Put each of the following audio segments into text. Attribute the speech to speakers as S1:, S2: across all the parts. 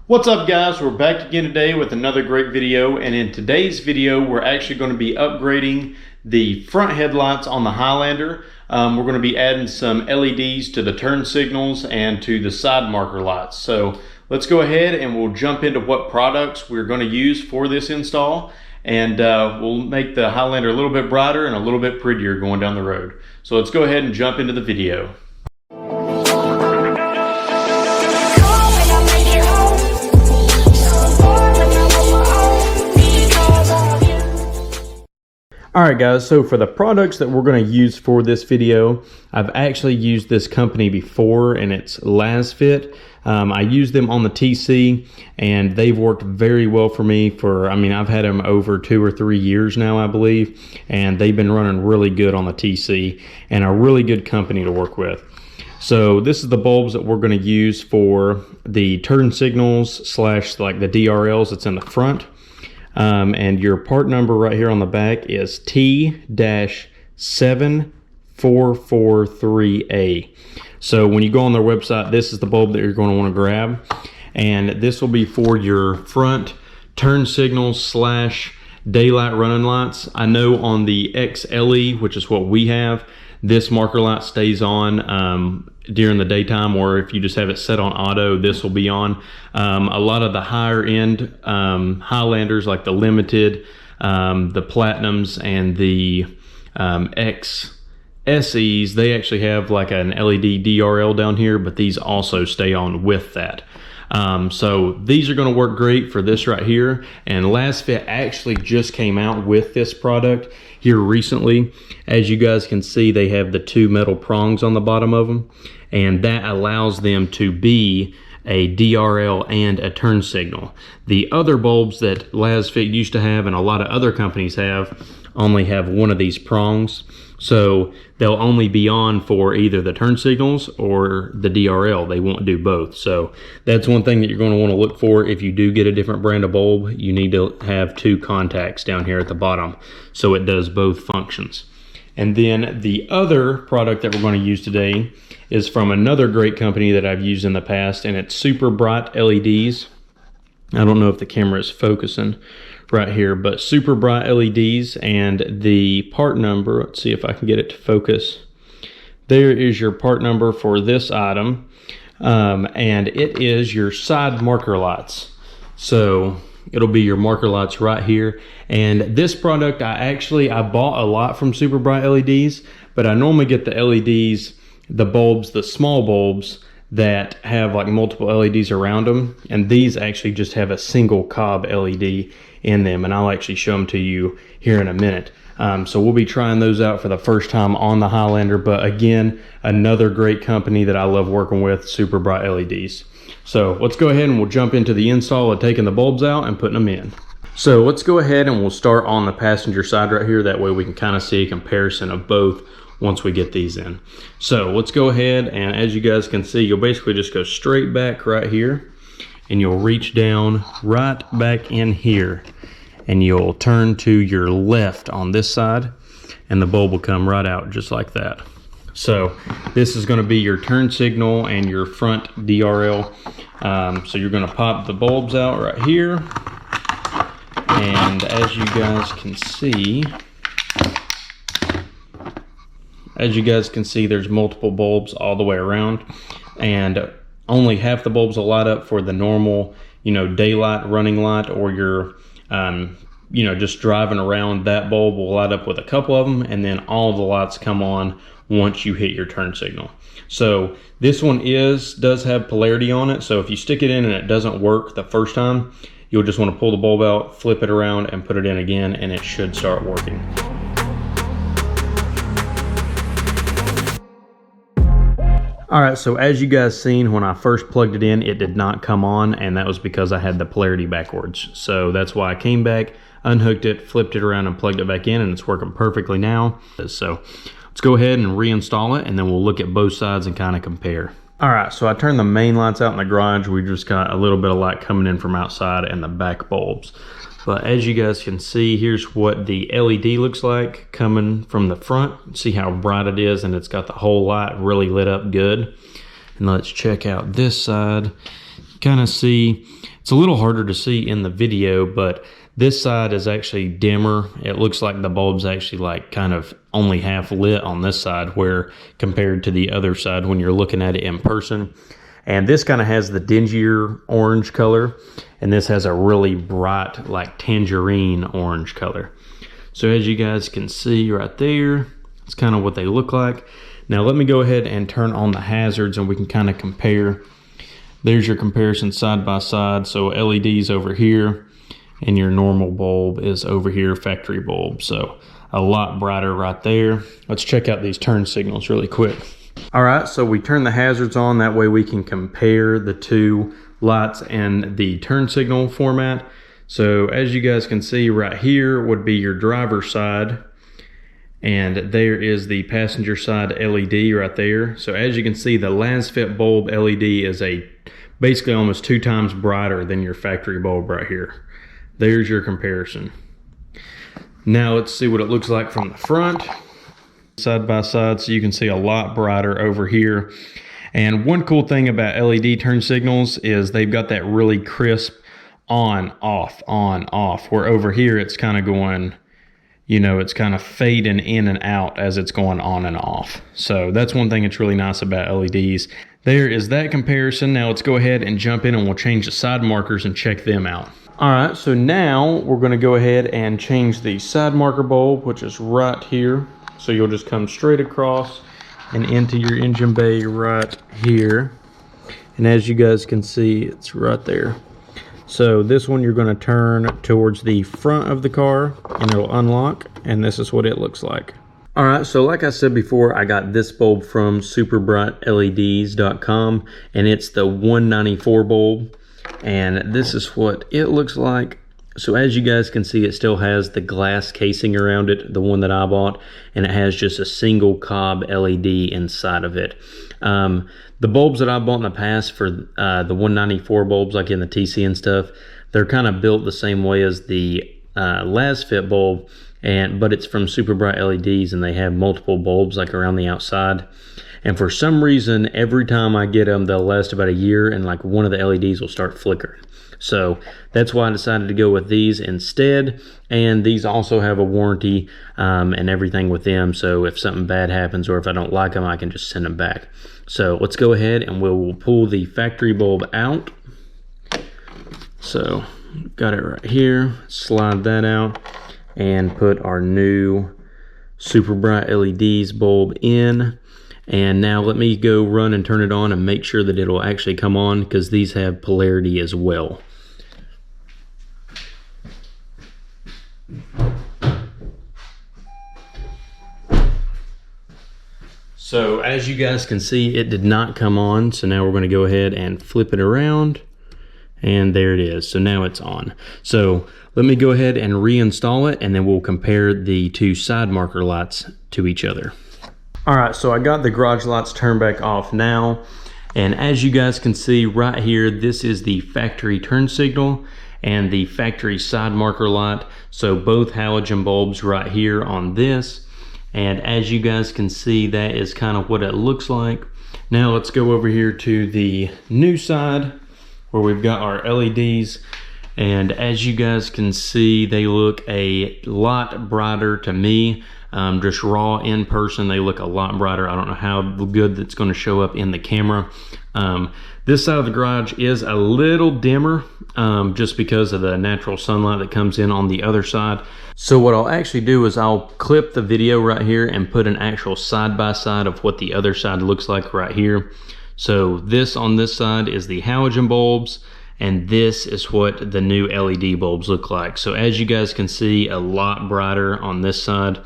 S1: What's up guys, we're back again today with another great video, and in today's video we're actually going to be upgrading the front headlights on the Highlander. We're going to be adding some LEDs to the turn signals and to the side marker lights. So let's go ahead and we'll jump into what products we're going to use for this install, and we'll make the Highlander a little bit brighter and a little bit prettier going down the road. So let's go ahead and jump into the video. Alright guys, so for the products that we're going to use for this video, I've actually used this company before, and it's LasFit. I used them on the TC and they've worked very well for me I've had them over 2 or 3 years now, I believe, and they've been running really good on the TC and a really good company to work with. So this is the bulbs that we're going to use for the turn signals slash like the DRLs that's in the front. And your part number right here on the back is T-7443A. So when you go on their website, this is the bulb that you're going to want to grab, and this will be for your front turn signals slash daylight running lights. I know on the XLE, which is what we have, this marker light stays on during the daytime, or if you just have it set on auto, this will be on. A lot of the higher end Highlanders, like the Limited, the Platinums, and the XSEs, they actually have like an LED DRL down here, but these also stay on with that. So these are going to work great for this right here, and LasFit actually just came out with this product here recently. As you guys can see, they have the 2 metal prongs on the bottom of them, and that allows them to be a DRL and a turn signal. The other bulbs that LasFit used to have, and a lot of other companies have, only have one of these prongs. So they'll only be on for either the turn signals or the DRL. They won't do both. So that's one thing that you're going to want to look for. If you do get a different brand of bulb, you need to have 2 contacts down here at the bottom so it does both functions. And then the other product that we're going to use today is from another great company that I've used in the past, and it's Super Bright LEDs. I don't know if the camera is focusing right here, but Super Bright LEDs, and the part number, let's see if I can get it to focus. There is your part number for this item, and it is your side marker lights. So it'll be your marker lights right here. And this product, I bought a lot from Super Bright LEDs, but I normally get the LEDs, the bulbs, the small bulbs that have like multiple LEDs around them, and these actually just have a single cob LED in them, and I'll actually show them to you here in a minute. So we'll be trying those out for the first time on the Highlander, but again, another great company that I love working with, Super Bright LEDs. So let's go ahead and we'll jump into the install of taking the bulbs out and putting them in. So let's go ahead and we'll start on the passenger side right here. That way we can kind of see a comparison of both once we get these in. So let's go ahead, and as you guys can see, you'll basically just go straight back right here, and you'll reach down right back in here, and you'll turn to your left on this side, and the bulb will come right out just like that. So this is going to be your turn signal and your front DRL. So you're going to pop the bulbs out right here, and as you guys can see, there's multiple bulbs all the way around, and only half the bulbs will light up for the normal, daylight running light, or your, just driving around. That bulb will light up with a couple of them, and then all the lights come on once you hit your turn signal. So this one does have polarity on it, so if you stick it in and it doesn't work the first time, you'll just want to pull the bulb out, flip it around, and put it in again, and it should start working. Alright, so as you guys seen, when I first plugged it in, it did not come on, and that was because I had the polarity backwards. So that's why I came back, unhooked it, flipped it around, and plugged it back in, and it's working perfectly now. So let's go ahead and reinstall it, and then we'll look at both sides and kind of compare. Alright, so I turned the main lights out in the garage. We just got a little bit of light coming in from outside and the back bulbs. But as you guys can see, here's what the LED looks like coming from the front. See how bright it is, and it's got the whole light really lit up good. And let's check out this side. kind of see, it's a little harder to see in the video, but this side is actually dimmer. It looks like the bulb's actually like kind of only half lit on this side, where compared to the other side when you're looking at it in person. And this kind of has the dingier orange color, and this has a really bright like tangerine orange color. So as you guys can see right there, it's kind of what they look like. Now let me go ahead and turn on the hazards and we can kind of compare. There's your comparison side by side. So LED's over here and your normal bulb is over here, factory bulb. So a lot brighter right there. Let's check out these turn signals really quick. All right, so we turn the hazards on. That way we can compare the two lights and the turn signal format. So as you guys can see right here would be your driver's side, and there is the passenger side LED right there. So as you can see, the LASFIT bulb LED is basically almost 2 times brighter than your factory bulb right here. There's your comparison. Now let's see what it looks like from the front, side by side. So you can see a lot brighter over here. And one cool thing about LED turn signals is they've got that really crisp on, off, where over here it's kind of going, you know, it's kind of fading in and out as it's going on and off. So that's one thing that's really nice about LEDs. There is that comparison. Now let's go ahead and jump in and we'll change the side markers and check them out. All right, so now we're going to go ahead and change the side marker bulb, which is right here. So you'll just come straight across and into your engine bay right here. And as you guys can see, it's right there. So this one you're going to turn towards the front of the car and it'll unlock, and this is what it looks like. All right, so like I said before, I got this bulb from superbrightleds.com, and it's the 194 bulb, and this is what it looks like. So as you guys can see, it still has the glass casing around it, the one that I bought, and it has just a single cob LED inside of it. The bulbs that I bought in the past for the 194 bulbs, like in the TC and stuff, they're kind of built the same way as the LASFIT bulb, but it's from Super Bright LEDs, and they have multiple bulbs like around the outside. And for some reason, every time I get them, they'll last about a year, and like one of the LEDs will start flickering. So that's why I decided to go with these instead. And these also have a warranty and everything with them. So if something bad happens or if I don't like them, I can just send them back. So let's go ahead and we'll pull the factory bulb out. So got it right here. Slide that out and put our new Super Bright LEDs bulb in. And now let me go run and turn it on and make sure that it'll actually come on, because these have polarity as well. So as you guys can see, it did not come on. So now we're going to go ahead and flip it around, and there it is. So now it's on. So let me go ahead and reinstall it, and then we'll compare the two side marker lights to each other. All right, so I got the garage lights turned back off now, and as you guys can see right here, this is the factory turn signal and the factory side marker light. So both halogen bulbs right here on this, and as you guys can see, that is kind of what it looks like. Now let's go over here to the new side where we've got our LEDs, and as you guys can see, they look a lot brighter to me. Just raw in person, they look a lot brighter. I don't know how good that's going to show up in the camera. This side of the garage is a little dimmer just because of the natural sunlight that comes in on the other side. So what I'll actually do is I'll clip the video right here and put an actual side-by-side of what the other side looks like right here. So this on this side is the halogen bulbs, and this is what the new LED bulbs look like. So as you guys can see, a lot brighter on this side,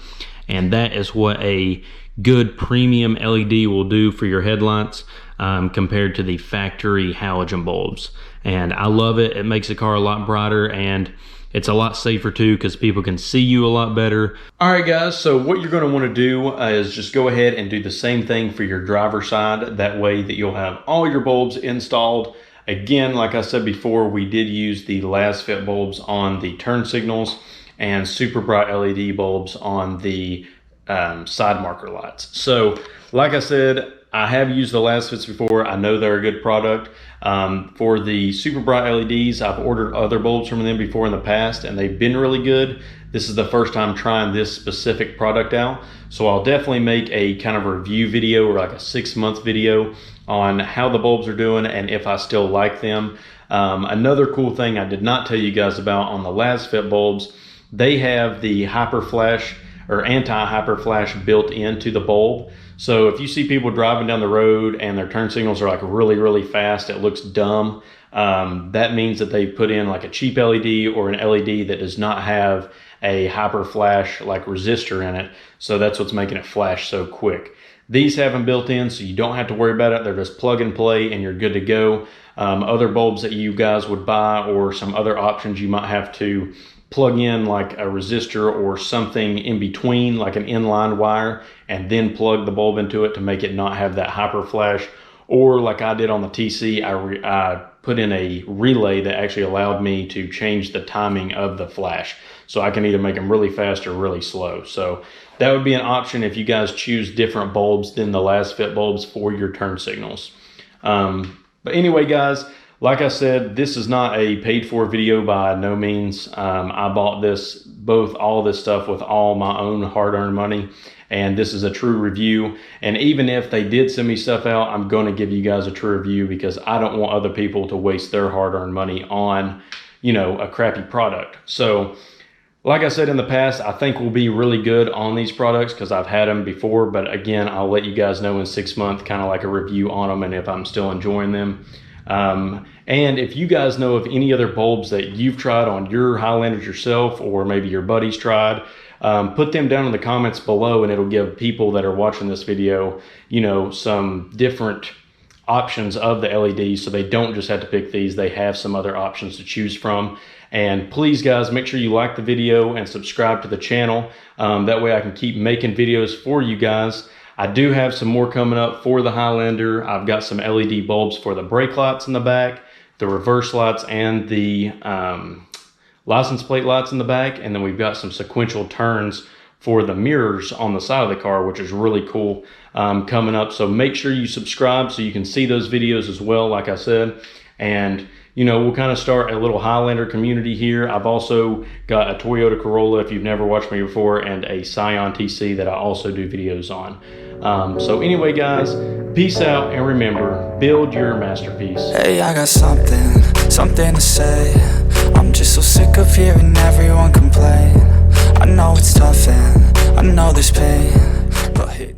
S1: and that is what a good premium LED will do for your headlights compared to the factory halogen bulbs. And I love it. It makes the car a lot brighter, and it's a lot safer too, because people can see you a lot better. All right guys, so what you're going to want to do is just go ahead and do the same thing for your driver's side. That way that you'll have all your bulbs installed. Again, like I said before, we did use the LASFIT bulbs on the turn signals and super bright LED bulbs on the side marker lights. So like I said, I have used the Lasfits before. I know they're a good product. For the super bright LEDs, I've ordered other bulbs from them before in the past, and they've been really good. This is the first time trying this specific product out, so I'll definitely make a kind of a review video or like a 6-month video on how the bulbs are doing and if I still like them. Another cool thing I did not tell you guys about on the Lasfit bulbs, they have the hyper flash or anti-hyper flash built into the bulb. So if you see people driving down the road and their turn signals are like really fast, it looks dumb, that means that they put in like a cheap LED or an LED that does not have a hyper flash like resistor in it. So that's what's making it flash so quick. These have them built in, so you don't have to worry about it. They're just plug and play and you're good to go. Other bulbs that you guys would buy or some other options, you might have to plug in like a resistor or something in between, like an inline wire, and then plug the bulb into it to make it not have that hyper flash. Or like I did on the TC, I put in a relay that actually allowed me to change the timing of the flash. So I can either make them really fast or really slow. So that would be an option if you guys choose different bulbs than the Lasfit bulbs for your turn signals. But anyway, guys, like I said, this is not a paid for video by no means. I bought all this stuff with all my own hard-earned money, and this is a true review. And even if they did send me stuff out, I'm going to give you guys a true review because I don't want other people to waste their hard-earned money on, a crappy product. So like I said in the past, I think we'll be really good on these products because I've had them before. But again, I'll let you guys know in 6 months, kind of like a review on them and if I'm still enjoying them. And if you guys know of any other bulbs that you've tried on your Highlanders yourself, or maybe your buddies tried, put them down in the comments below, and it'll give people that are watching this video, some different options of the LEDs, so they don't just have to pick these. They have some other options to choose from. And please, guys, make sure you like the video and subscribe to the channel. That way I can keep making videos for you guys. I do have some more coming up for the Highlander. I've got some LED bulbs for the brake lights in the back, the reverse lights, and the license plate lights in the back. And then we've got some sequential turns for the mirrors on the side of the car, which is really cool, coming up. So make sure you subscribe so you can see those videos as well, like I said. And we'll kind of start a little Highlander community here. I've also got a Toyota Corolla, if you've never watched me before, and a Scion TC that I also do videos on. So anyway, guys, peace out, and remember, build your masterpiece.
S2: Hey, I got something to say. I'm just so sick of hearing everyone complain. I know it's tough and I know there's pain, but